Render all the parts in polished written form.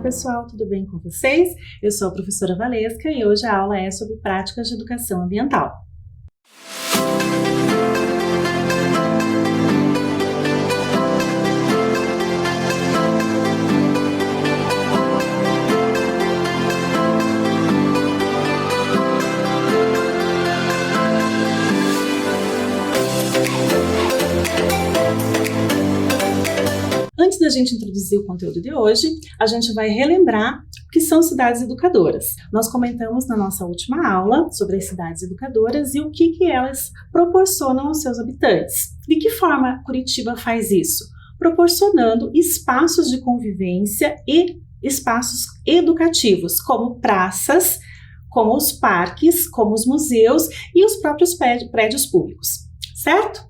pessoal, tudo bem com vocês? Eu sou a professora Valesca e hoje a aula é sobre práticas de educação ambiental. Antes da gente introduzir o conteúdo de hoje, a gente vai relembrar o que são cidades educadoras. Nós comentamos na nossa última aula sobre as cidades educadoras e o que elas proporcionam aos seus habitantes. De que forma Curitiba faz isso? Proporcionando espaços de convivência e espaços educativos, como praças, como os parques, como os museus e os próprios prédios públicos, certo?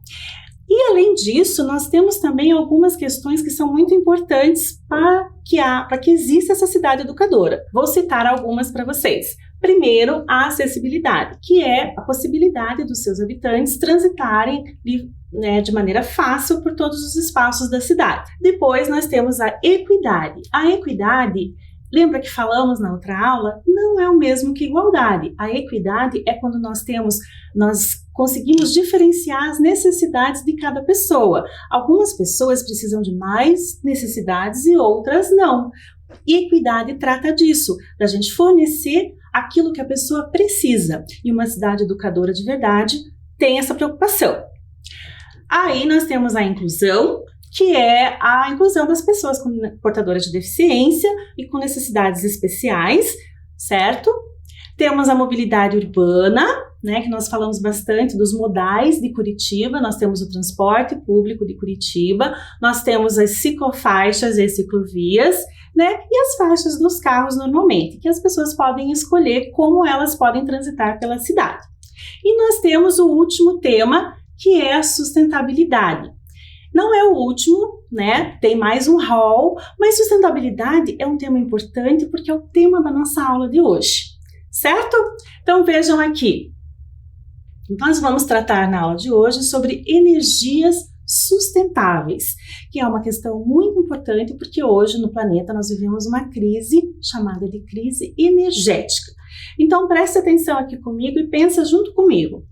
E além disso, nós temos também algumas questões que são muito importantes para que exista essa cidade educadora. Vou citar algumas para vocês. Primeiro, a acessibilidade, que é a possibilidade dos seus habitantes transitarem de maneira fácil por todos os espaços da cidade. Depois, nós temos a equidade. A equidade, lembra que falamos na outra aula? Não é o mesmo que igualdade. A equidade é quando nós conseguimos diferenciar as necessidades de cada pessoa. Algumas pessoas precisam de mais necessidades e outras não. E equidade trata disso, da gente fornecer aquilo que a pessoa precisa. E uma cidade educadora de verdade tem essa preocupação. Aí nós temos a inclusão, que é a inclusão das pessoas portadoras de deficiência e com necessidades especiais, certo? Temos a mobilidade urbana, que nós falamos bastante dos modais de Curitiba. Nós temos o transporte público de Curitiba, nós temos as ciclofaixas e as ciclovias, e as faixas dos carros normalmente, que as pessoas podem escolher como elas podem transitar pela cidade. E nós temos o último tema, que é a sustentabilidade. Não é o último, tem mais um rol, mas sustentabilidade é um tema importante porque é o tema da nossa aula de hoje, certo? Então vejam aqui, nós vamos tratar na aula de hoje sobre energias sustentáveis, que é uma questão muito importante porque hoje no planeta nós vivemos uma crise chamada de crise energética. Então preste atenção aqui comigo e pensa junto comigo.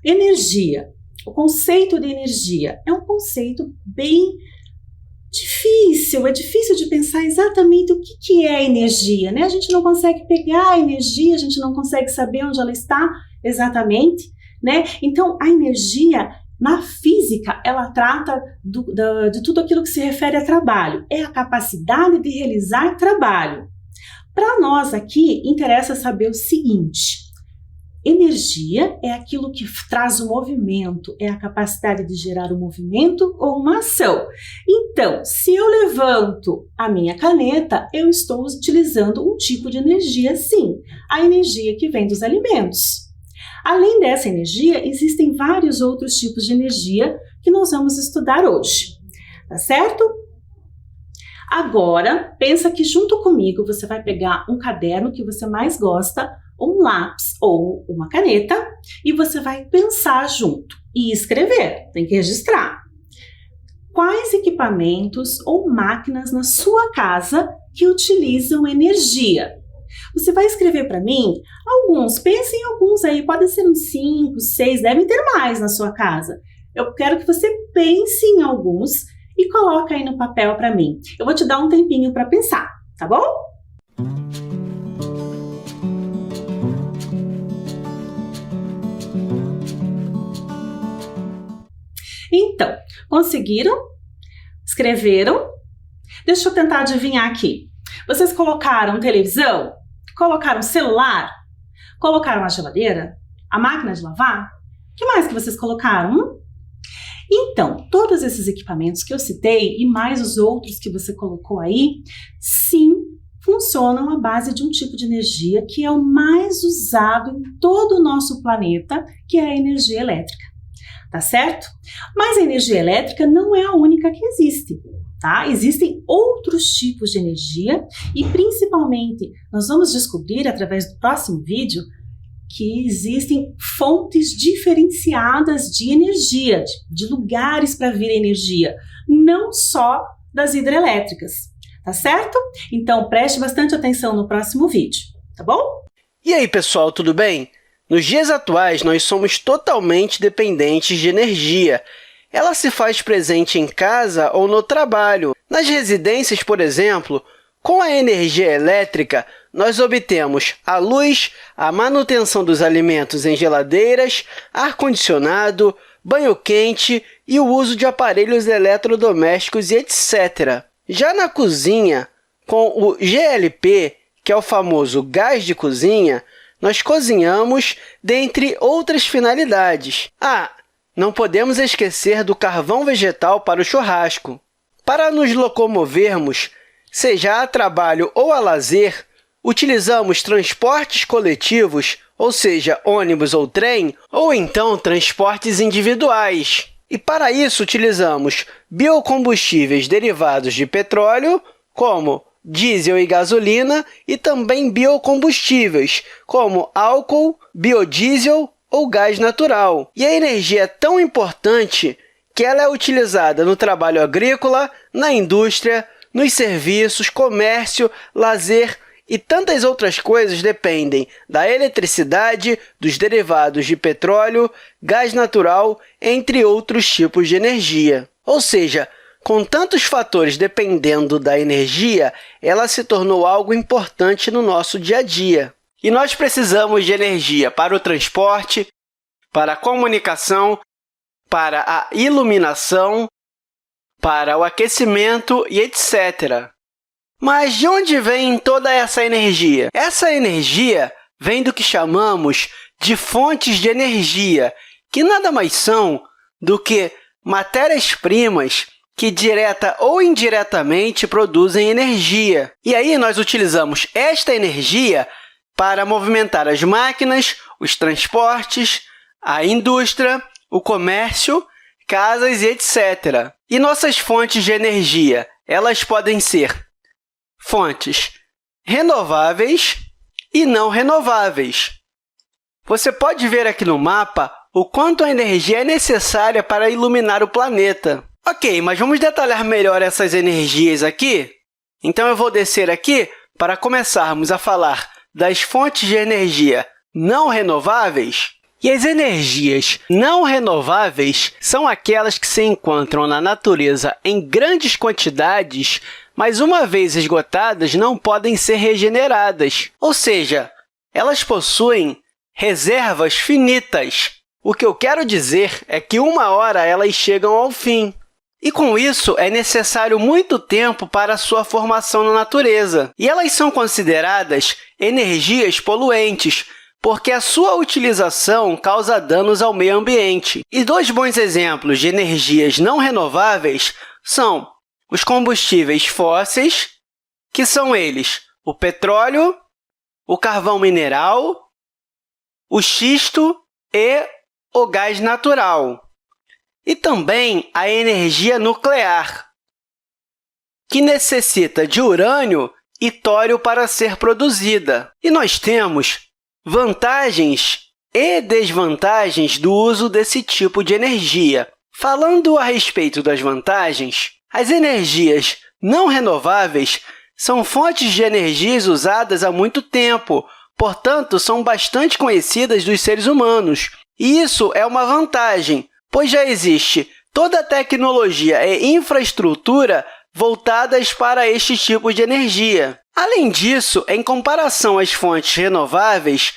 Energia. O conceito de energia é um conceito bem difícil, é difícil de pensar exatamente o que é energia, A gente não consegue pegar a energia, a gente não consegue saber onde ela está exatamente, Então, a energia, na física, ela trata de tudo aquilo que se refere a trabalho, é a capacidade de realizar trabalho. Para nós aqui, interessa saber o seguinte: energia é aquilo que traz o movimento, é a capacidade de gerar um movimento ou uma ação. Então, se eu levanto a minha caneta, eu estou utilizando um tipo de energia, sim, a energia que vem dos alimentos. Além dessa energia, existem vários outros tipos de energia que nós vamos estudar hoje, tá certo? Agora, pensa que junto comigo você vai pegar um caderno que você mais gosta, um lápis ou uma caneta, e você vai pensar junto e escrever, tem que registrar. Quais equipamentos ou máquinas na sua casa que utilizam energia? Você vai escrever para mim alguns, pense em alguns aí, pode ser uns 5, 6, devem ter mais na sua casa. Eu quero que você pense em alguns e coloque aí no papel para mim. Eu vou te dar um tempinho para pensar, tá bom? Então, conseguiram? Escreveram? Deixa eu tentar adivinhar aqui. Vocês colocaram televisão? Colocaram celular? Colocaram a geladeira? A máquina de lavar? O que mais que vocês colocaram? Então, todos esses equipamentos que eu citei e mais os outros que você colocou aí, sim, funcionam à base de um tipo de energia que é o mais usado em todo o nosso planeta, que é a energia elétrica. Tá certo? Mas a energia elétrica não é a única que existe, tá? Existem outros tipos de energia e principalmente nós vamos descobrir através do próximo vídeo que existem fontes diferenciadas de energia, de lugares para vir a energia, não só das hidrelétricas, tá certo? Então, preste bastante atenção no próximo vídeo, tá bom? E aí, pessoal, tudo bem? Nos dias atuais, nós somos totalmente dependentes de energia. Ela se faz presente em casa ou no trabalho. Nas residências, por exemplo, com a energia elétrica, nós obtemos a luz, a manutenção dos alimentos em geladeiras, ar-condicionado, banho quente e o uso de aparelhos eletrodomésticos e etc. Já na cozinha, com o GLP, que é o famoso gás de cozinha, nós cozinhamos, dentre outras finalidades. Não podemos esquecer do carvão vegetal para o churrasco. Para nos locomovermos, seja a trabalho ou a lazer, utilizamos transportes coletivos, ou seja, ônibus ou trem, ou então transportes individuais. E para isso, utilizamos biocombustíveis derivados de petróleo, como diesel e gasolina, e também biocombustíveis, como álcool, biodiesel ou gás natural. E a energia é tão importante que ela é utilizada no trabalho agrícola, na indústria, nos serviços, comércio, lazer e tantas outras coisas dependem da eletricidade, dos derivados de petróleo, gás natural, entre outros tipos de energia. Ou seja, com tantos fatores dependendo da energia, ela se tornou algo importante no nosso dia a dia. E nós precisamos de energia para o transporte, para a comunicação, para a iluminação, para o aquecimento e etc. Mas de onde vem toda essa energia? Essa energia vem do que chamamos de fontes de energia, que nada mais são do que matérias-primas que, direta ou indiretamente, produzem energia. E aí nós utilizamos esta energia para movimentar as máquinas, os transportes, a indústria, o comércio, casas e etc. E nossas fontes de energia, elas podem ser fontes renováveis e não renováveis. Você pode ver aqui no mapa o quanto a energia é necessária para iluminar o planeta. Ok, mas vamos detalhar melhor essas energias aqui? Então, eu vou descer aqui para começarmos a falar das fontes de energia não renováveis. E as energias não renováveis são aquelas que se encontram na natureza em grandes quantidades, mas uma vez esgotadas, não podem ser regeneradas. Ou seja, elas possuem reservas finitas. O que eu quero dizer é que uma hora elas chegam ao fim. E, com isso, é necessário muito tempo para a sua formação na natureza. E elas são consideradas energias poluentes, porque a sua utilização causa danos ao meio ambiente. E dois bons exemplos de energias não renováveis são os combustíveis fósseis, que são eles o petróleo, o carvão mineral, o xisto e o gás natural. E também a energia nuclear, que necessita de urânio e tório para ser produzida. E nós temos vantagens e desvantagens do uso desse tipo de energia. Falando a respeito das vantagens, as energias não renováveis são fontes de energias usadas há muito tempo, portanto, são bastante conhecidas dos seres humanos. E isso é uma vantagem, pois já existe toda a tecnologia e infraestrutura voltadas para este tipo de energia. Além disso, em comparação às fontes renováveis,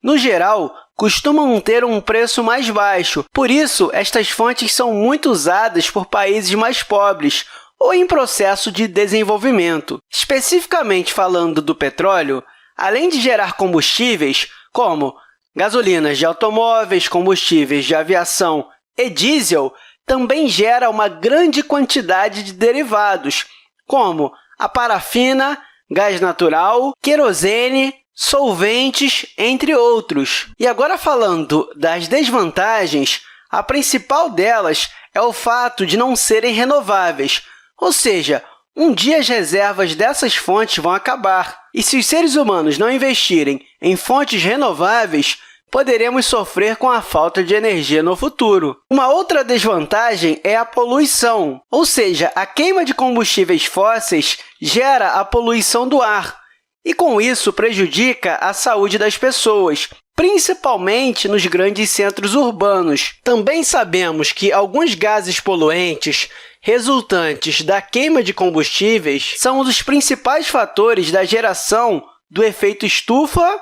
no geral, costumam ter um preço mais baixo. Por isso, estas fontes são muito usadas por países mais pobres ou em processo de desenvolvimento. Especificamente falando do petróleo, além de gerar combustíveis como gasolinas de automóveis, combustíveis de aviação e diesel, também gera uma grande quantidade de derivados, como a parafina, gás natural, querosene, solventes, entre outros. E agora, falando das desvantagens, a principal delas é o fato de não serem renováveis, ou seja, um dia as reservas dessas fontes vão acabar. E se os seres humanos não investirem em fontes renováveis, poderemos sofrer com a falta de energia no futuro. Uma outra desvantagem é a poluição, ou seja, a queima de combustíveis fósseis gera a poluição do ar e, com isso, prejudica a saúde das pessoas, principalmente nos grandes centros urbanos. Também sabemos que alguns gases poluentes resultantes da queima de combustíveis são um dos principais fatores da geração do efeito estufa,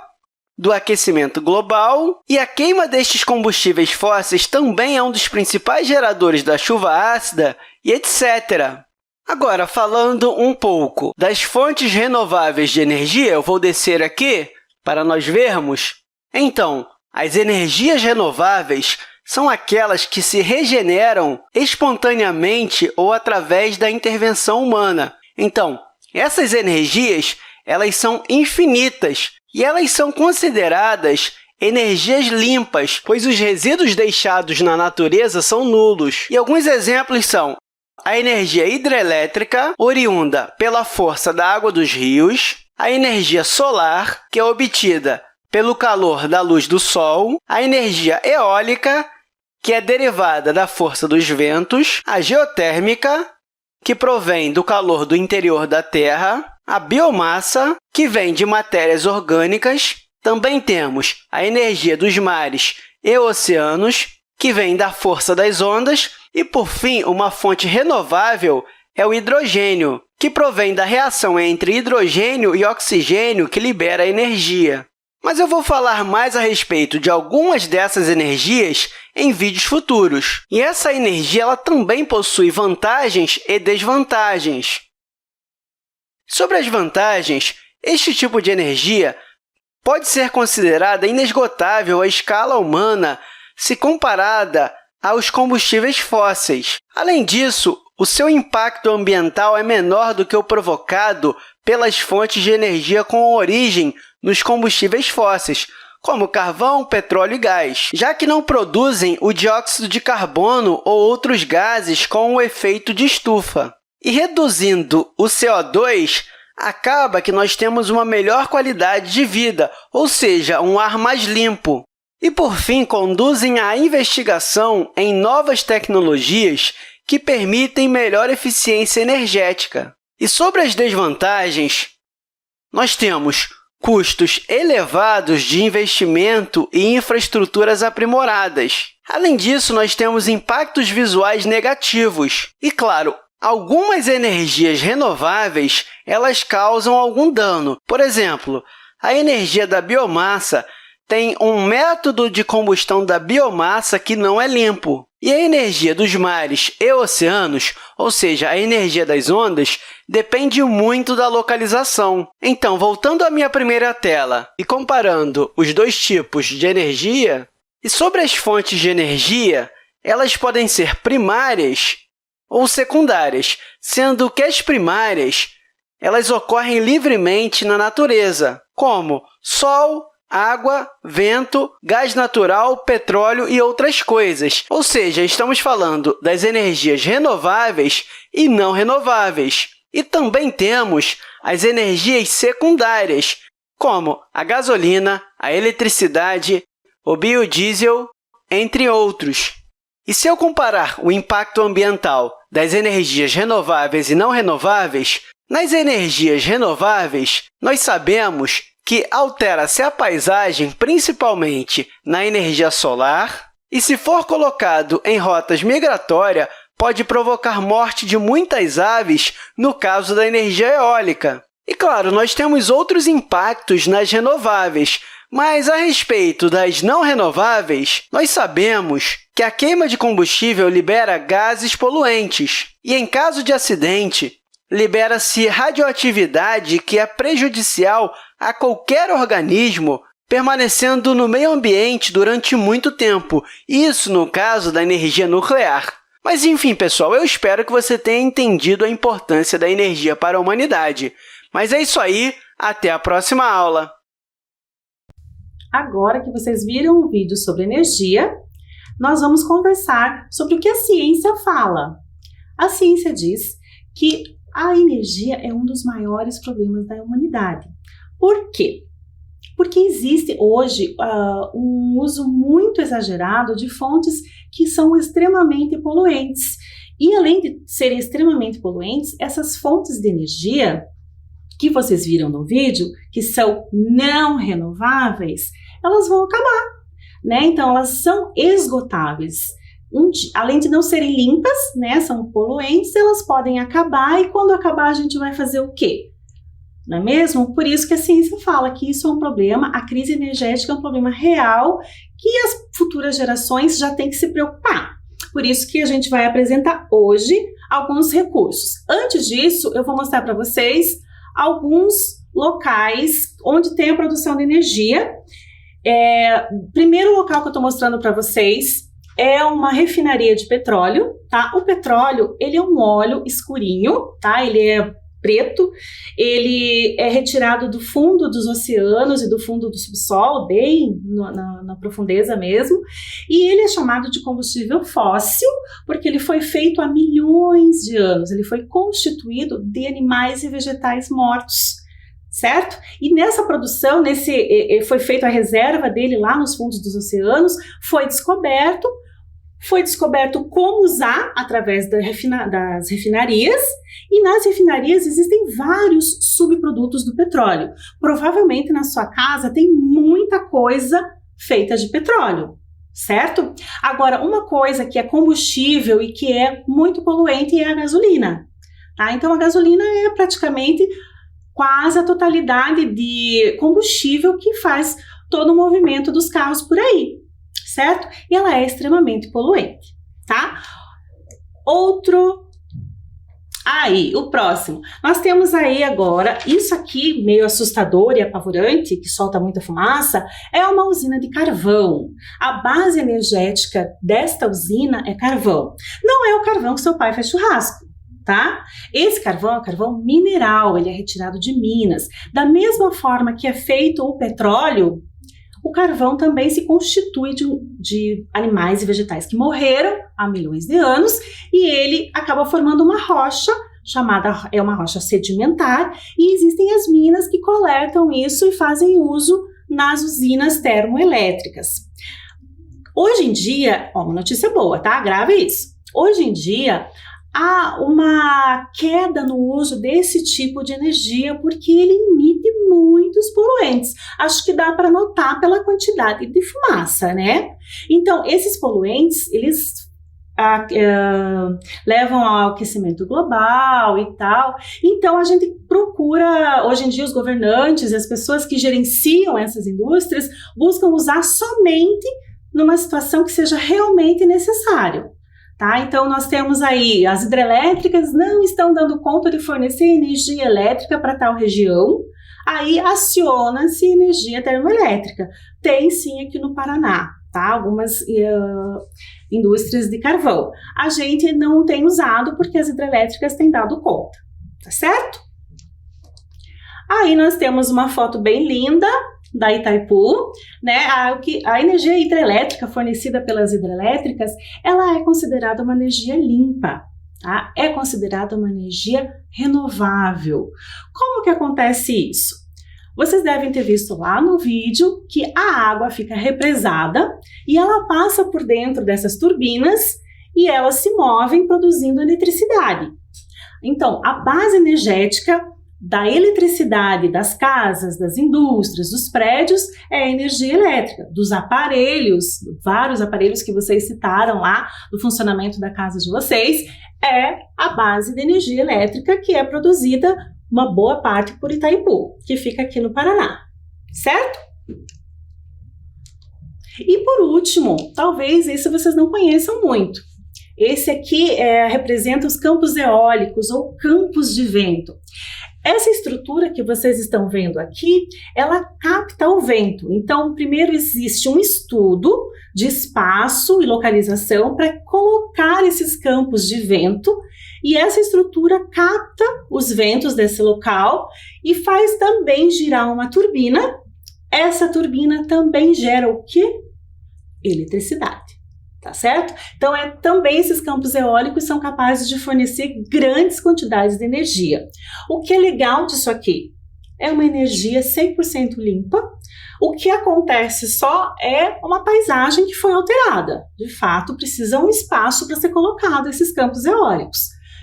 do aquecimento global, e a queima destes combustíveis fósseis também é um dos principais geradores da chuva ácida e etc. Agora, falando um pouco das fontes renováveis de energia, eu vou descer aqui para nós vermos. Então, as energias renováveis são aquelas que se regeneram espontaneamente ou através da intervenção humana. Então, essas energias elas são infinitas e elas são consideradas energias limpas, pois os resíduos deixados na natureza são nulos. E alguns exemplos são a energia hidrelétrica, oriunda pela força da água dos rios, a energia solar, que é obtida pelo calor da luz do sol, a energia eólica, que é derivada da força dos ventos, a geotérmica, que provém do calor do interior da Terra, a biomassa, que vem de matérias orgânicas. Também temos a energia dos mares e oceanos, que vem da força das ondas. E, por fim, uma fonte renovável é o hidrogênio, que provém da reação entre hidrogênio e oxigênio que libera energia. Mas eu vou falar mais a respeito de algumas dessas energias em vídeos futuros. E essa energia ela também possui vantagens e desvantagens. Sobre as vantagens, este tipo de energia pode ser considerada inesgotável à escala humana se comparada aos combustíveis fósseis. Além disso, o seu impacto ambiental é menor do que o provocado pelas fontes de energia com origem nos combustíveis fósseis, como carvão, petróleo e gás, já que não produzem o dióxido de carbono ou outros gases com o efeito de estufa. E reduzindo o CO2, acaba que nós temos uma melhor qualidade de vida, ou seja, um ar mais limpo. E, por fim, conduzem à investigação em novas tecnologias que permitem melhor eficiência energética. E sobre as desvantagens, nós temos custos elevados de investimento e infraestruturas aprimoradas. Além disso, nós temos impactos visuais negativos. E, claro, algumas energias renováveis elas causam algum dano. Por exemplo, a energia da biomassa tem um método de combustão da biomassa que não é limpo. E a energia dos mares e oceanos, ou seja, a energia das ondas, depende muito da localização. Então, voltando à minha primeira tela e comparando os dois tipos de energia, e sobre as fontes de energia, elas podem ser primárias ou secundárias, sendo que as primárias elas ocorrem livremente na natureza, como sol, água, vento, gás natural, petróleo e outras coisas. Ou seja, estamos falando das energias renováveis e não renováveis. E também temos as energias secundárias, como a gasolina, a eletricidade, o biodiesel, entre outros. E se eu comparar o impacto ambiental das energias renováveis e não renováveis, nas energias renováveis, nós sabemos que altera-se a paisagem, principalmente na energia solar, e se for colocado em rotas migratórias, pode provocar morte de muitas aves no caso da energia eólica. E, claro, nós temos outros impactos nas renováveis, mas a respeito das não renováveis, nós sabemos que a queima de combustível libera gases poluentes e, em caso de acidente, libera-se radioatividade que é prejudicial a qualquer organismo permanecendo no meio ambiente durante muito tempo, isso no caso da energia nuclear. Mas, enfim, pessoal, eu espero que você tenha entendido a importância da energia para a humanidade. Mas é isso aí, até a próxima aula! Agora que vocês viram o vídeo sobre energia, nós vamos conversar sobre o que a ciência fala. A ciência diz que a energia é um dos maiores problemas da humanidade. Por quê? Porque existe hoje um uso muito exagerado de fontes que são extremamente poluentes. E além de serem extremamente poluentes, essas fontes de energia que vocês viram no vídeo, que são não renováveis, elas vão acabar, né? Então, elas são esgotáveis. Além de não serem limpas, né, são poluentes, elas podem acabar, e quando acabar a gente vai fazer o quê? Não é mesmo? Por isso que a ciência fala que isso é um problema, a crise energética é um problema real que as futuras gerações já têm que se preocupar. Por isso que a gente vai apresentar hoje alguns recursos. Antes disso, eu vou mostrar para vocês alguns locais onde tem a produção de energia. Primeiro local que eu estou mostrando para vocês é uma refinaria de petróleo, tá? O petróleo, ele é um óleo escurinho, tá? Ele é preto, ele é retirado do fundo dos oceanos e do fundo do subsolo, bem na profundeza mesmo, e ele é chamado de combustível fóssil, porque ele foi feito há milhões de anos, ele foi constituído de animais e vegetais mortos, certo? E nessa produção, foi feita a reserva dele lá nos fundos dos oceanos, foi descoberto como usar através das refinarias, e nas refinarias existem vários subprodutos do petróleo. Provavelmente na sua casa tem muita coisa feita de petróleo, certo? Agora, uma coisa que é combustível e que é muito poluente é a gasolina, tá? Então a gasolina é praticamente quase a totalidade de combustível que faz todo o movimento dos carros por aí, certo? E ela é extremamente poluente, tá? O próximo. Nós temos aí agora, isso aqui meio assustador e apavorante, que solta muita fumaça, é uma usina de carvão. A base energética desta usina é carvão. Não é o carvão que seu pai faz churrasco, tá? Esse carvão é carvão mineral, ele é retirado de minas. Da mesma forma que é feito o petróleo, o carvão também se constitui de animais e vegetais que morreram há milhões de anos, e ele acaba formando uma rocha, é uma rocha sedimentar, e existem as minas que coletam isso e fazem uso nas usinas termoelétricas. Hoje em dia, uma notícia boa, tá? Grave isso. Hoje em dia, há uma queda no uso desse tipo de energia porque ele emite muitos poluentes. Acho que dá para notar pela quantidade de fumaça, né? Então, esses poluentes, eles levam ao aquecimento global e tal. Então, a gente procura, hoje em dia, os governantes e as pessoas que gerenciam essas indústrias buscam usar somente numa situação que seja realmente necessário. Tá? Então, nós temos aí, as hidrelétricas não estão dando conta de fornecer energia elétrica para tal região, aí aciona-se energia termoelétrica. Tem sim aqui no Paraná, tá? Algumas indústrias de carvão. A gente não tem usado porque as hidrelétricas têm dado conta, tá certo? Aí nós temos uma foto bem linda da Itaipu, né? A energia hidrelétrica fornecida pelas hidrelétricas, ela é considerada uma energia limpa, tá? É considerada uma energia renovável. Como que acontece isso? Vocês devem ter visto lá no vídeo que a água fica represada e ela passa por dentro dessas turbinas e elas se movem produzindo eletricidade. Então, a base energética da eletricidade das casas, das indústrias, dos prédios é a energia elétrica, dos aparelhos, vários aparelhos que vocês citaram lá do funcionamento da casa de vocês, é a base de energia elétrica que é produzida uma boa parte por Itaipu, que fica aqui no Paraná, certo? E por último, talvez esse vocês não conheçam muito. Esse aqui representa os campos eólicos ou campos de vento. Essa estrutura que vocês estão vendo aqui, ela capta o vento. Então, primeiro existe um estudo de espaço e localização para colocar esses campos de vento, e essa estrutura capta os ventos desse local e faz também girar uma turbina. Essa turbina também gera o quê? Eletricidade. Tá certo? Então, também esses campos eólicos são capazes de fornecer grandes quantidades de energia. O que é legal disso aqui? É uma energia 100% limpa, O que acontece só é uma paisagem que foi alterada. De fato, precisa um espaço para ser colocado esses campos eólicos.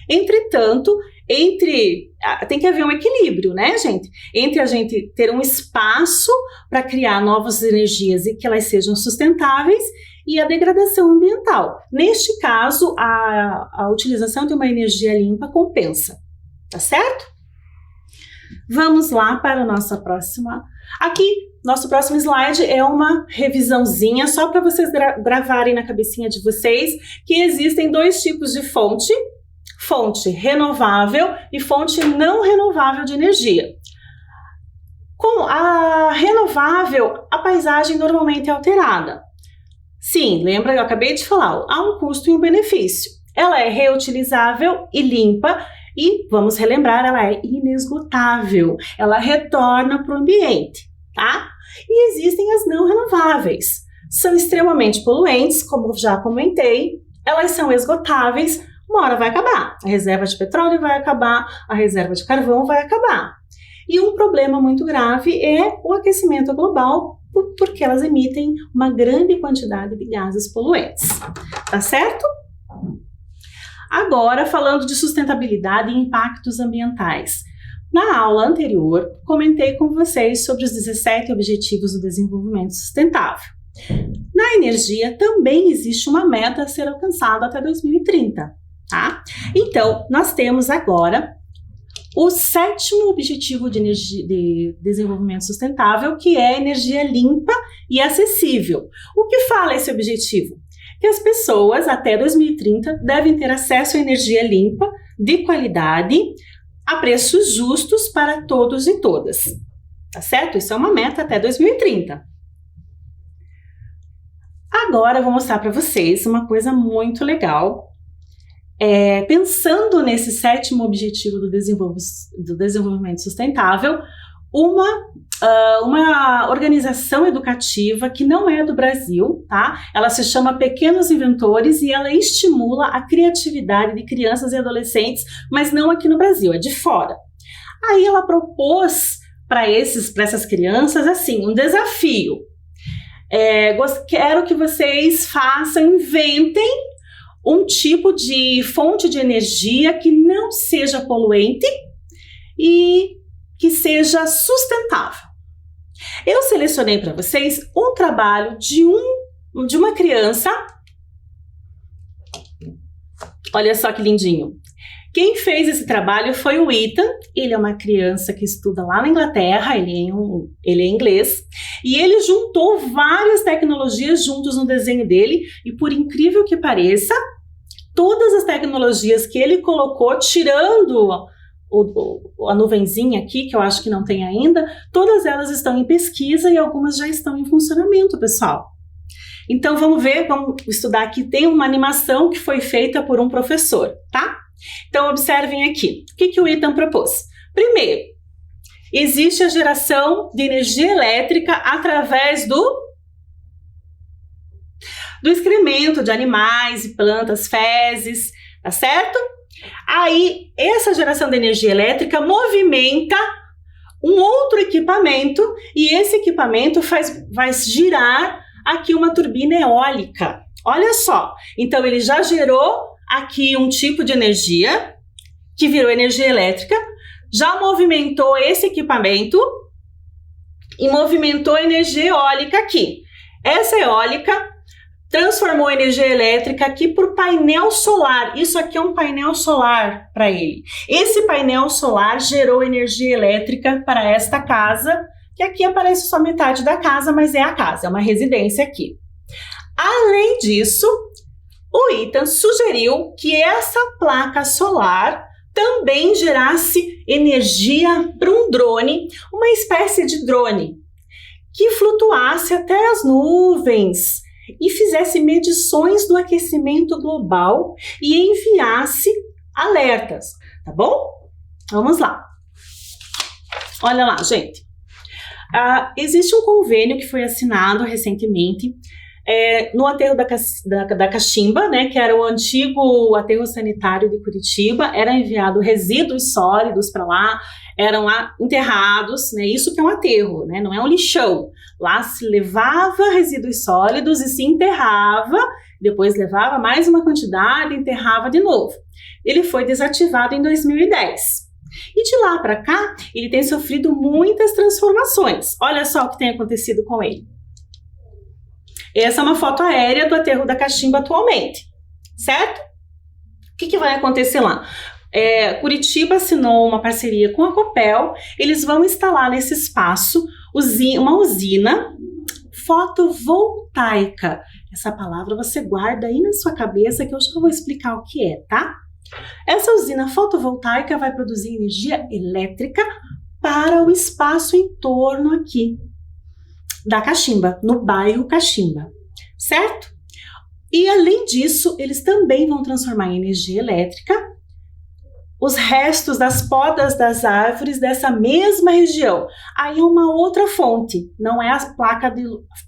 Entretanto, tem que haver um equilíbrio, né, gente? Entre a gente ter um espaço para criar novas energias e que elas sejam sustentáveis e a degradação ambiental. Neste caso, a utilização de uma energia limpa compensa, tá certo? Vamos lá para a nossa próxima. Aqui, nosso próximo slide é uma revisãozinha, só para vocês gravarem na cabecinha de vocês que existem dois tipos de fonte. Fonte renovável e fonte não renovável de energia. Com a renovável, a paisagem normalmente é alterada. Sim, lembra, eu acabei de falar, há um custo e um benefício. Ela é reutilizável e limpa e, vamos relembrar, ela é inesgotável. Ela retorna para o ambiente, tá? E existem as não renováveis. São extremamente poluentes, como já comentei, elas são esgotáveis. Uma hora vai acabar, a reserva de petróleo vai acabar, a reserva de carvão vai acabar. E um problema muito grave é o aquecimento global, porque elas emitem uma grande quantidade de gases poluentes. Tá certo? Agora, falando de sustentabilidade e impactos ambientais. Na aula anterior, comentei com vocês sobre os 17 Objetivos do Desenvolvimento Sustentável. Na energia, também existe uma meta a ser alcançada até 2030. Tá? Então, nós temos agora o 7º objetivo de desenvolvimento sustentável, que é energia limpa e acessível. O que fala esse objetivo? Que as pessoas até 2030 devem ter acesso a energia limpa, de qualidade, a preços justos para todos e todas. Tá certo? Isso é uma meta até 2030. Agora eu vou mostrar para vocês uma coisa muito legal. Pensando nesse 7º objetivo do desenvolvimento sustentável, uma organização educativa que não é do Brasil, tá? Ela se chama Pequenos Inventores e ela estimula a criatividade de crianças e adolescentes, mas não aqui no Brasil, é de fora. Aí ela propôs para essas crianças, assim, um desafio. Quero que vocês inventem um tipo de fonte de energia que não seja poluente e que seja sustentável. Eu selecionei para vocês um trabalho de uma criança. Olha só que lindinho. Quem fez esse trabalho foi o Ethan. Ele é uma criança que estuda lá na Inglaterra, ele é inglês, e ele juntou várias tecnologias juntos no desenho dele, e por incrível que pareça, todas as tecnologias que ele colocou, tirando a nuvenzinha aqui, que eu acho que não tem ainda, todas elas estão em pesquisa e algumas já estão em funcionamento, pessoal. Então vamos estudar aqui. Tem uma animação que foi feita por um professor, tá? Então observem aqui. O que o Ethan propôs? Primeiro, existe a geração de energia elétrica através do excremento de animais e plantas, fezes, tá certo? Aí, essa geração de energia elétrica movimenta um outro equipamento e esse equipamento vai girar aqui uma turbina eólica. Olha só, então ele já gerou aqui um tipo de energia que virou energia elétrica, já movimentou esse equipamento e movimentou a energia eólica aqui. Essa eólica transformou a energia elétrica aqui por painel solar. Isso aqui é um painel solar para ele. Esse painel solar gerou energia elétrica para esta casa, que aqui aparece só metade da casa, mas é a casa, é uma residência aqui. Além disso, o Ethan sugeriu que essa placa solar também gerasse energia para um drone, uma espécie de drone, que flutuasse até as nuvens e fizesse medições do aquecimento global e enviasse alertas, tá bom? Vamos lá. Olha lá, gente. Existe um convênio que foi assinado recentemente no aterro da Caximba, né, que era o antigo aterro sanitário de Curitiba, era enviado resíduos sólidos para lá, eram lá enterrados, né, isso que é um aterro, né, não é um lixão. Lá se levava resíduos sólidos e se enterrava, depois levava mais uma quantidade e enterrava de novo. Ele foi desativado em 2010. E de lá para cá, ele tem sofrido muitas transformações. Olha só o que tem acontecido com ele. Essa é uma foto aérea do aterro da Caximba atualmente, certo? O que vai acontecer lá? Curitiba assinou uma parceria com a Copel, eles vão instalar nesse espaço uma usina fotovoltaica. Essa palavra você guarda aí na sua cabeça que eu já vou explicar o que é, tá? Essa usina fotovoltaica vai produzir energia elétrica para o espaço em torno aqui da Caximba, no bairro Caximba, certo? E além disso, eles também vão transformar em energia elétrica os restos das podas das árvores dessa mesma região. Aí é uma outra fonte, não é a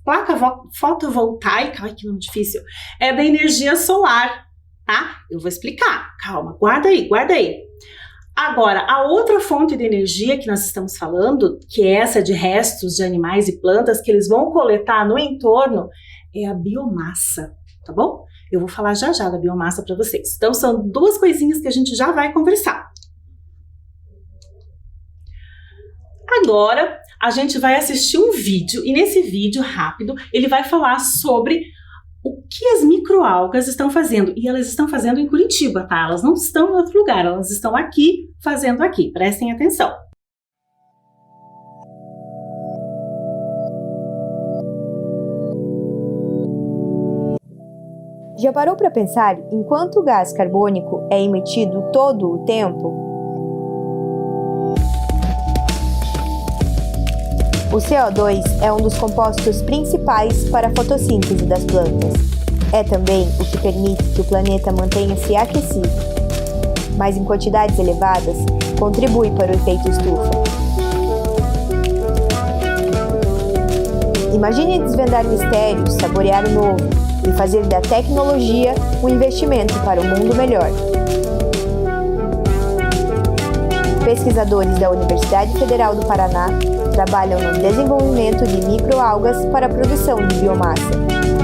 placa fotovoltaica, ai que nome difícil, é da energia solar, tá? Eu vou explicar, calma, guarda aí. Agora, a outra fonte de energia que nós estamos falando, que é essa de restos de animais e plantas que eles vão coletar no entorno, é a biomassa, tá bom? Eu vou falar já da biomassa para vocês. Então, são duas coisinhas que a gente já vai conversar. Agora, a gente vai assistir um vídeo, e nesse vídeo rápido, ele vai falar sobre o que as microalgas estão fazendo. E elas estão fazendo em Curitiba, tá? Elas não estão em outro lugar, elas estão aqui, fazendo aqui. Prestem atenção. Já parou para pensar em quanto gás carbônico é emitido todo o tempo? O CO2 é um dos compostos principais para a fotossíntese das plantas. É também o que permite que o planeta mantenha-se aquecido, mas em quantidades elevadas, contribui para o efeito estufa. Imagine desvendar mistérios, saborear o novo e fazer da tecnologia um investimento para um mundo melhor. Pesquisadores da Universidade Federal do Paraná trabalham no desenvolvimento de microalgas para a produção de biomassa,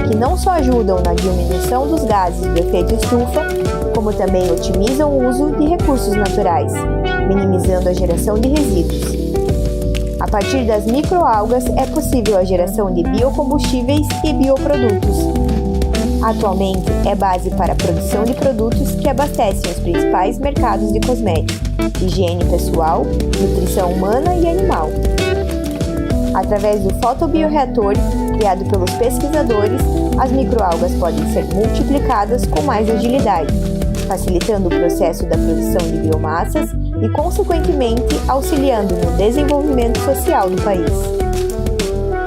que não só ajudam na diminuição dos gases do efeito estufa, como também otimizam o uso de recursos naturais, minimizando a geração de resíduos. A partir das microalgas é possível a geração de biocombustíveis e bioprodutos. Atualmente é base para a produção de produtos que abastecem os principais mercados de cosméticos, higiene pessoal, nutrição humana e animal. Através do fotobioreator, criado pelos pesquisadores, as microalgas podem ser multiplicadas com mais agilidade, facilitando o processo da produção de biomassas e, consequentemente, auxiliando no desenvolvimento social do país.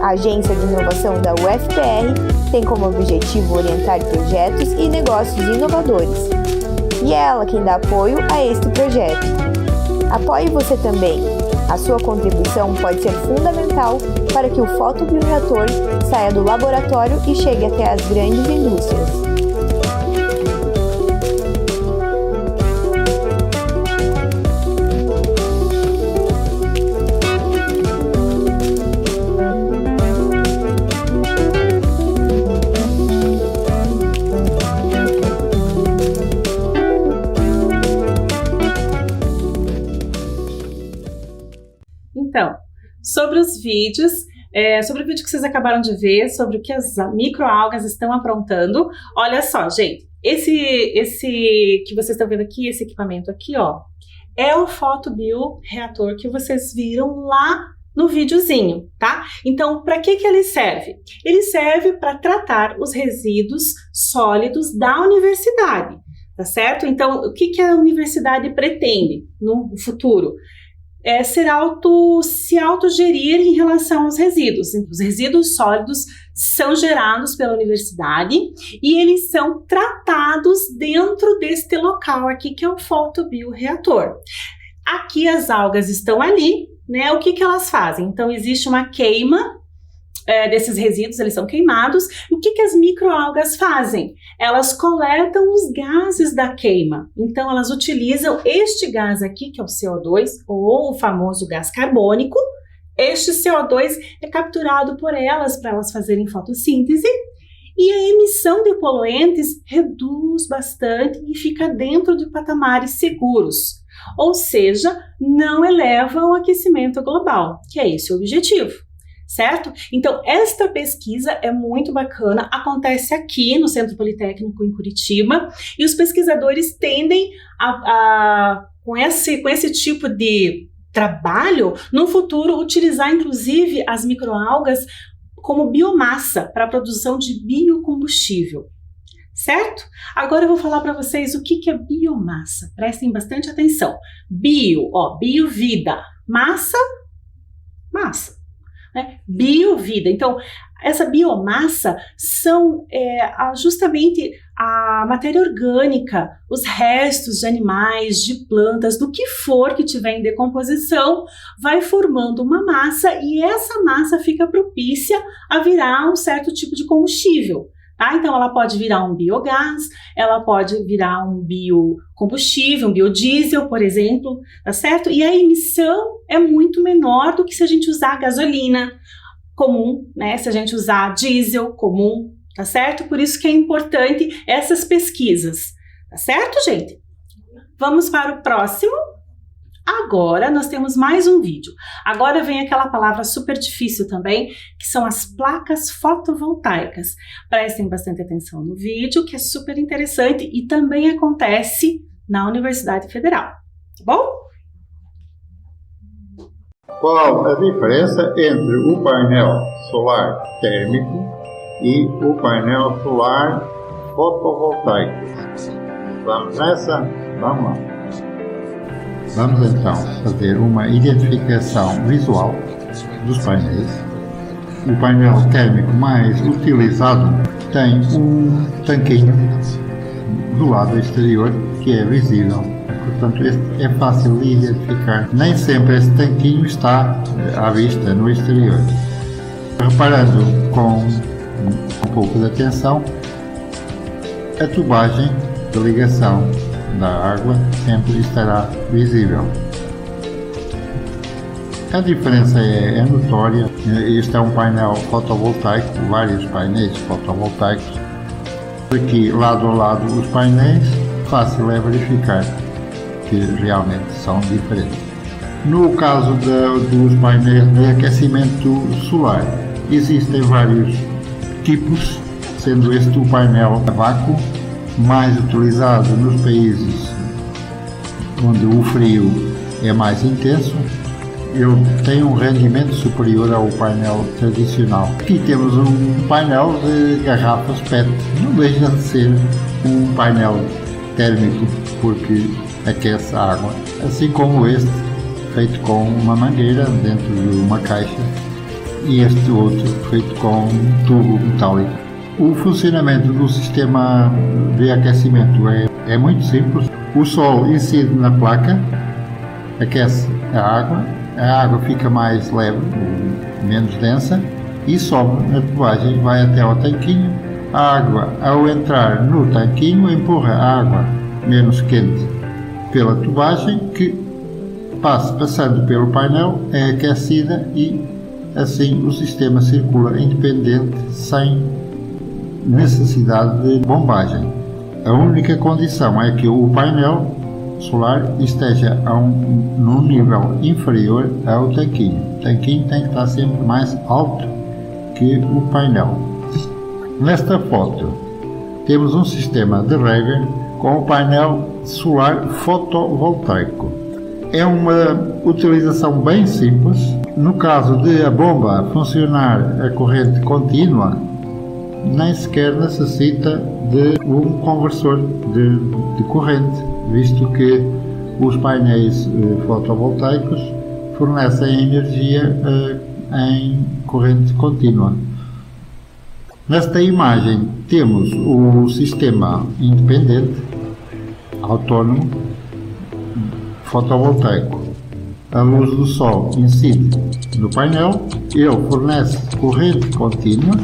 A Agência de Inovação da UFPR tem como objetivo orientar projetos e negócios inovadores, e é ela quem dá apoio a este projeto. Apoie você também. A sua contribuição pode ser fundamental para que o fotobioreator saia do laboratório e chegue até as grandes indústrias. Então, sobre os vídeos, sobre o vídeo que vocês acabaram de ver, sobre o que as microalgas estão aprontando, olha só, gente, esse que vocês estão vendo aqui, esse equipamento aqui, ó, é o fotobioreator que vocês viram lá no videozinho, tá? Então, para que ele serve? Ele serve para tratar os resíduos sólidos da universidade, tá certo? Então, o que a universidade pretende no futuro? Se autogerir em relação aos resíduos. Os resíduos sólidos são gerados pela universidade e eles são tratados dentro deste local aqui, que é o fotobioreator. Aqui as algas estão ali, né? O que elas fazem? Então, existe uma queima desses resíduos, eles são queimados. E o que as microalgas fazem? Elas coletam os gases da queima. Então, elas utilizam este gás aqui, que é o CO2, ou o famoso gás carbônico. Este CO2 é capturado por elas para elas fazerem fotossíntese. E a emissão de poluentes reduz bastante e fica dentro de patamares seguros. Ou seja, não eleva o aquecimento global, que é esse o objetivo, certo? Então, esta pesquisa é muito bacana, acontece aqui no Centro Politécnico em Curitiba, e os pesquisadores tendem com esse tipo de trabalho, no futuro, utilizar inclusive as microalgas como biomassa para a produção de biocombustível, certo? Agora eu vou falar para vocês o que é biomassa. Prestem bastante atenção. Bio, bio-vida. Massa, né? Bio-vida. Então, essa biomassa são justamente a matéria orgânica, os restos de animais, de plantas, do que for que tiver em decomposição, vai formando uma massa e essa massa fica propícia a virar um certo tipo de combustível. Tá? Então, ela pode virar um biogás, ela pode virar um biocombustível, um biodiesel, por exemplo, tá certo? E a emissão é muito menor do que se a gente usar gasolina comum, né? Se a gente usar diesel comum, tá certo? Por isso que é importante essas pesquisas, tá certo, gente? Vamos para o próximo. Agora nós temos mais um vídeo. Agora vem aquela palavra super difícil também, que são as placas fotovoltaicas. Prestem bastante atenção no vídeo, que é super interessante e também acontece na Universidade Federal, tá bom? Qual a diferença entre o painel solar térmico e o painel solar fotovoltaico? Vamos nessa? Vamos lá. Vamos então fazer uma identificação visual dos painéis. O painel térmico mais utilizado tem um tanquinho do lado exterior que é visível. Portanto, este é fácil de identificar. Nem sempre esse tanquinho está à vista no exterior. Reparando com um pouco de atenção, a tubagem de ligação da água sempre estará visível. A diferença é notória. Este é um painel fotovoltaico, vários painéis fotovoltaicos. Aqui, lado a lado, os painéis, fácil é verificar que realmente são diferentes. No caso dos painéis de aquecimento solar, existem vários tipos, sendo este o painel a vácuo, mais utilizado nos países onde o frio é mais intenso. Ele tem um rendimento superior ao painel tradicional. Aqui temos um painel de garrafas PET, não deixa de ser um painel térmico porque aquece a água, assim como este, feito com uma mangueira dentro de uma caixa, e este outro feito com um tubo metálico. O funcionamento do sistema de aquecimento é muito simples. O sol incide na placa, aquece a água fica mais leve, menos densa, e sobe na tubagem, vai até ao tanquinho. A água, ao entrar no tanquinho, empurra a água menos quente pela tubagem, que passando pelo painel, é aquecida e assim o sistema circula independente, sem necessidade de bombagem. A única condição é que o painel solar esteja num nível inferior ao tanquinho. O tanquinho tem que estar sempre mais alto que o painel. Nesta foto temos um sistema de rega com o painel solar fotovoltaico. É uma utilização bem simples. No caso de a bomba funcionar a corrente contínua, nem sequer necessita de um conversor de corrente, visto que os painéis fotovoltaicos fornecem energia em corrente contínua. Nesta imagem temos o sistema independente, autónomo, fotovoltaico. A luz do sol incide no painel, ele fornece corrente contínua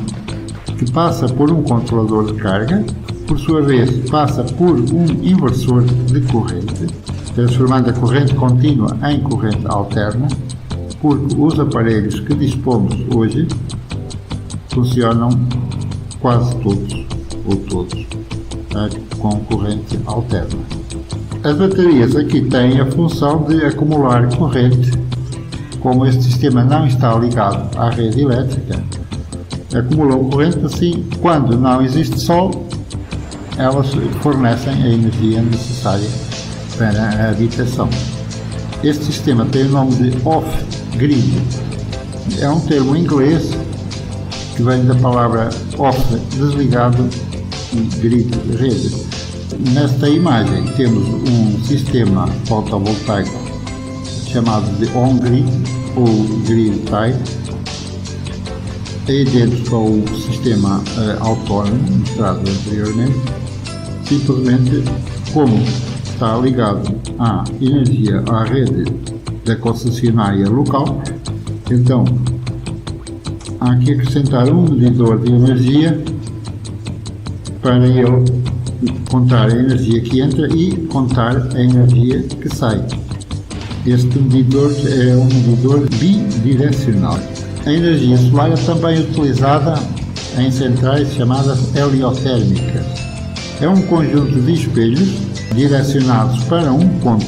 que passa por um controlador de carga, por sua vez passa por um inversor de corrente, transformando a corrente contínua em corrente alterna, porque os aparelhos que dispomos hoje funcionam quase todos, ou todos, com corrente alterna. As baterias aqui têm a função de acumular corrente. Como este sistema não está ligado à rede elétrica, acumulam corrente, assim, quando não existe sol, elas fornecem a energia necessária para a habitação. Este sistema tem o nome de off-grid. É um termo inglês que vem da palavra off, desligado, e grid, rede. Nesta imagem temos um sistema fotovoltaico chamado de on-grid ou grid-type. Aí dentro está o sistema autónomo, mostrado anteriormente. Simplesmente, como está ligado à energia, à rede da concessionária local, então há que acrescentar um medidor de energia para ele contar a energia que entra e contar a energia que sai. Este medidor é um medidor bidirecional. A energia solar é também utilizada em centrais chamadas heliotérmicas. É um conjunto de espelhos direcionados para um ponto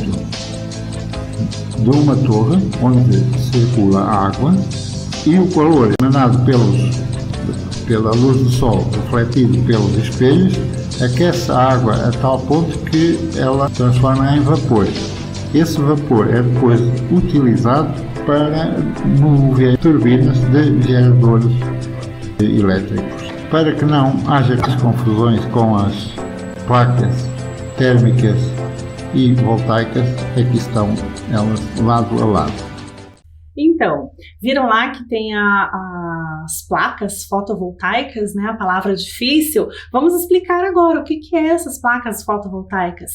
de uma torre onde circula a água e o calor emanado pela luz do sol refletido pelos espelhos aquece a água a tal ponto que ela transforma em vapor. Esse vapor é depois utilizado para mover turbinas de geradores elétricos. Para que não haja confusões com as placas térmicas e voltaicas, aqui estão elas lado a lado. Então, viram lá que tem as placas fotovoltaicas, né? A palavra difícil. Vamos explicar agora o que é essas placas fotovoltaicas.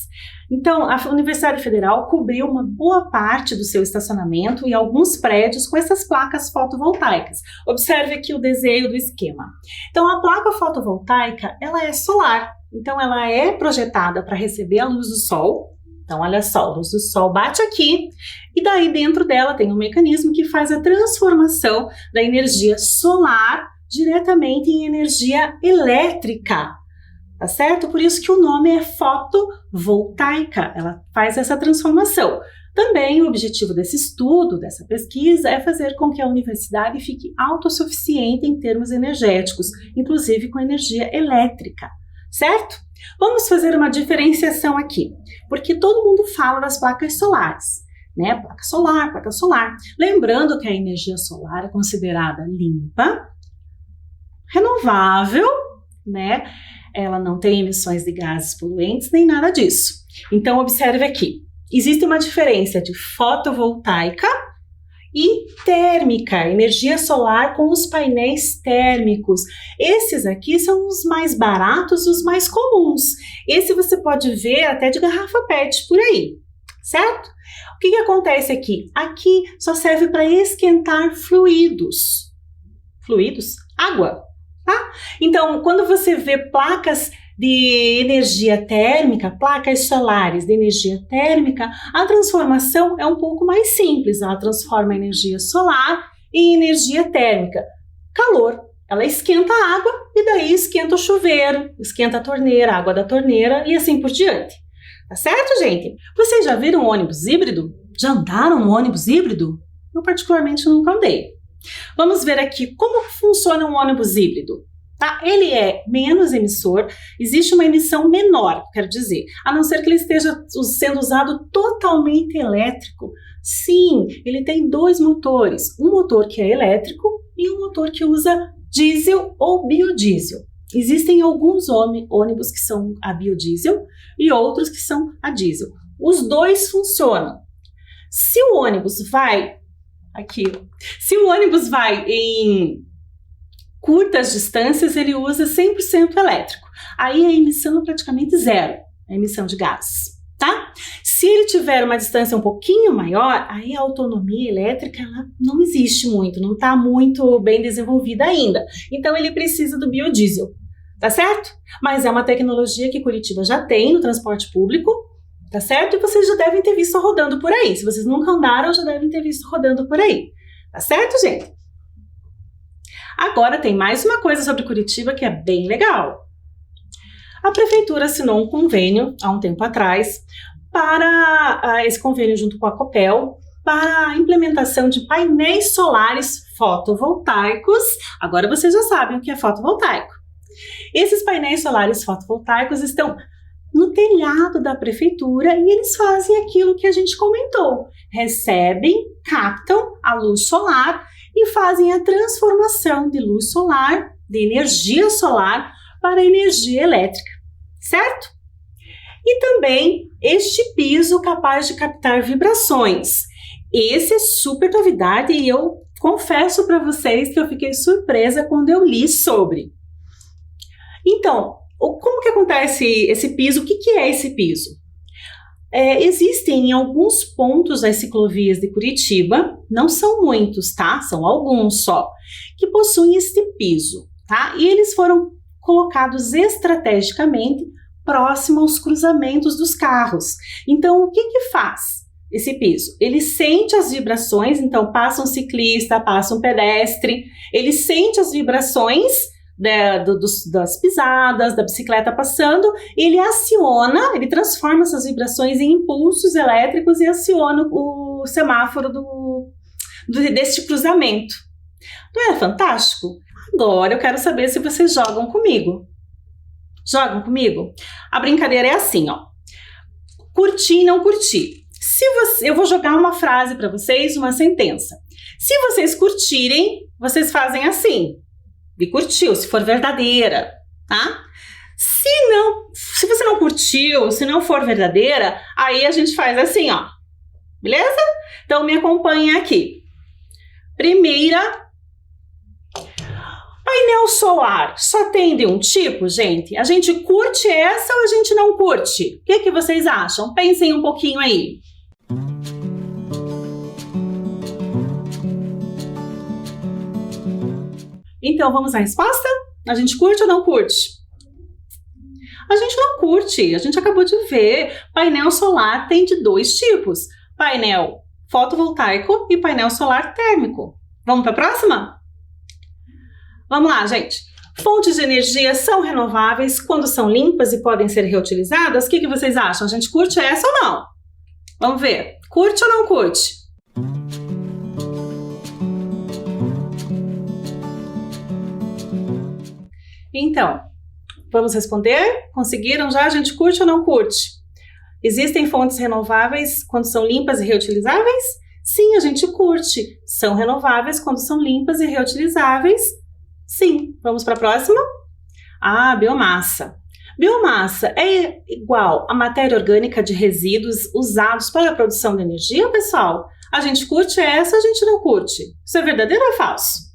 Então, a Universidade Federal cobriu uma boa parte do seu estacionamento e alguns prédios com essas placas fotovoltaicas. Observe aqui o desenho do esquema. Então, a placa fotovoltaica, ela é solar. Então, ela é projetada para receber a luz do sol. Então, olha só, a luz do sol bate aqui e daí dentro dela tem um mecanismo que faz a transformação da energia solar diretamente em energia elétrica, tá certo? Por isso que o nome é fotovoltaica, ela faz essa transformação. Também o objetivo desse estudo, dessa pesquisa, é fazer com que a universidade fique autossuficiente em termos energéticos, inclusive com energia elétrica, certo? Vamos fazer uma diferenciação aqui, porque todo mundo fala das placas solares, né? Placa solar, placa solar. Lembrando que a energia solar é considerada limpa, renovável, né? Ela não tem emissões de gases poluentes nem nada disso. Então, observe aqui, existe uma diferença de fotovoltaica e térmica, energia solar com os painéis térmicos. Esses aqui são os mais baratos, os mais comuns. Esse você pode ver até de garrafa PET por aí, certo? O que acontece aqui? Aqui só serve para esquentar fluidos. Fluidos? Água, tá? Então, quando você vê placas de energia térmica, placas solares de energia térmica, a transformação é um pouco mais simples. Ela transforma a energia solar em energia térmica. Calor, ela esquenta a água e daí esquenta o chuveiro, esquenta a torneira, a água da torneira e assim por diante. Tá certo, gente? Vocês já viram um ônibus híbrido? Já andaram um ônibus híbrido? Eu particularmente nunca andei. Vamos ver aqui como funciona um ônibus híbrido. Tá? Ele é menos emissor, existe uma emissão menor, quero dizer, a não ser que ele esteja sendo usado totalmente elétrico. Sim, ele tem dois motores, um motor que é elétrico e um motor que usa diesel ou biodiesel. Existem alguns ônibus que são a biodiesel e outros que são a diesel. Os dois funcionam. Se o ônibus vai em curtas distâncias, ele usa 100% elétrico. Aí a emissão é praticamente zero, a emissão de gases, tá? Se ele tiver uma distância um pouquinho maior, aí a autonomia elétrica ela não existe muito, não está muito bem desenvolvida ainda. Então ele precisa do biodiesel, tá certo? Mas é uma tecnologia que Curitiba já tem no transporte público, tá certo? E vocês já devem ter visto rodando por aí. Se vocês nunca andaram, já devem ter visto rodando por aí. Tá certo, gente? Agora tem mais uma coisa sobre Curitiba que é bem legal. A prefeitura assinou um convênio há um tempo atrás para esse convênio junto com a Copel para a implementação de painéis solares fotovoltaicos. Agora vocês já sabem o que é fotovoltaico. Esses painéis solares fotovoltaicos estão no telhado da prefeitura e eles fazem aquilo que a gente comentou. Recebem, captam a luz solar e fazem a transformação de luz solar, de energia solar, para energia elétrica, certo? E também este piso capaz de captar vibrações. Esse é super novidade e eu confesso para vocês que eu fiquei surpresa quando eu li sobre. Então, como que acontece esse piso? O que é esse piso? Existem em alguns pontos das ciclovias de Curitiba, não são muitos, tá? São alguns só, que possuem este piso, tá? E eles foram colocados estrategicamente próximo aos cruzamentos dos carros. Então, o que faz esse piso? Ele sente as vibrações, então passa um ciclista, passa um pedestre, ele sente as vibrações das pisadas, da bicicleta passando, ele aciona, ele transforma essas vibrações em impulsos elétricos e aciona o semáforo deste cruzamento. Não é fantástico? Agora eu quero saber se vocês jogam comigo. Jogam comigo? A brincadeira é assim, ó. Curtir e não curtir. Eu vou jogar uma frase para vocês, uma sentença. Se vocês curtirem, vocês fazem assim. E curtiu, se for verdadeira, tá? Se você não curtiu, se não for verdadeira, aí a gente faz assim, ó. Beleza? Então me acompanhem aqui. Primeira. Painel solar só tem de um tipo, gente? A gente curte essa ou a gente não curte? O que vocês acham? Pensem um pouquinho aí. Então, vamos à resposta? A gente curte ou não curte? A gente não curte, a gente acabou de ver. Painel solar tem de dois tipos. Painel fotovoltaico e painel solar térmico. Vamos para a próxima? Vamos lá, gente. Fontes de energia são renováveis quando são limpas e podem ser reutilizadas? O que vocês acham? A gente curte essa ou não? Vamos ver. Curte ou não curte? Então, vamos responder? Conseguiram já? A gente curte ou não curte? Existem fontes renováveis quando são limpas e reutilizáveis? Sim, a gente curte. São renováveis quando são limpas e reutilizáveis? Sim. Vamos para a próxima? Biomassa. Biomassa é igual a matéria orgânica de resíduos usados para a produção de energia, pessoal? A gente curte essa, a gente não curte. Isso é verdadeiro ou é falso?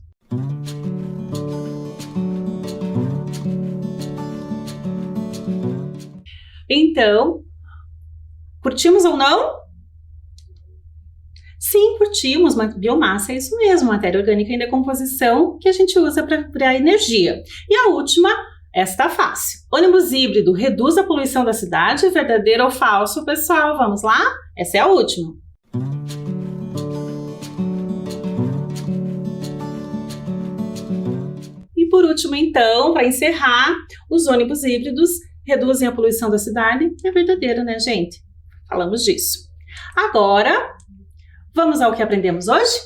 Então, curtimos ou não? Sim, curtimos, mas biomassa é isso mesmo, matéria orgânica em decomposição que a gente usa para energia. E a última, essa tá fácil. Ônibus híbrido reduz a poluição da cidade, verdadeiro ou falso, pessoal? Vamos lá? Essa é a última. E por último, então, para encerrar, os ônibus híbridos reduzem a poluição da cidade. É verdadeiro, né, gente? Falamos disso. Agora, vamos ao que aprendemos hoje?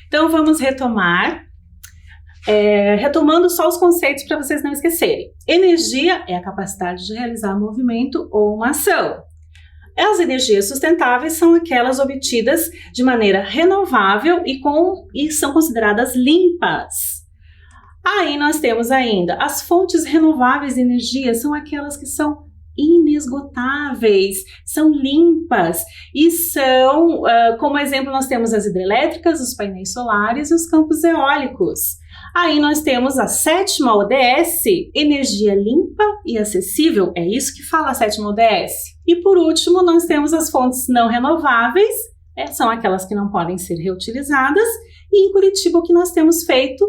Então, vamos retomar. Retomando só os conceitos para vocês não esquecerem. Energia é a capacidade de realizar movimento ou uma ação. As sustentáveis são aquelas obtidas de maneira renovável e são consideradas limpas. Aí nós temos ainda as fontes renováveis de energia, são aquelas que são inesgotáveis, são limpas e são, como exemplo, nós temos as hidrelétricas, os painéis solares e os campos eólicos. Aí nós temos a 7ª ODS, energia limpa e acessível, é isso que fala a 7ª ODS. E por último, nós temos as fontes não renováveis, são aquelas que não podem ser reutilizadas, e em Curitiba o que nós temos feito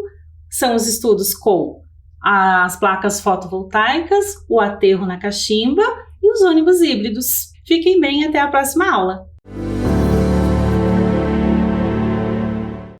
são os estudos com as placas fotovoltaicas, o aterro na cachimba e os ônibus híbridos. Fiquem bem, até a próxima aula!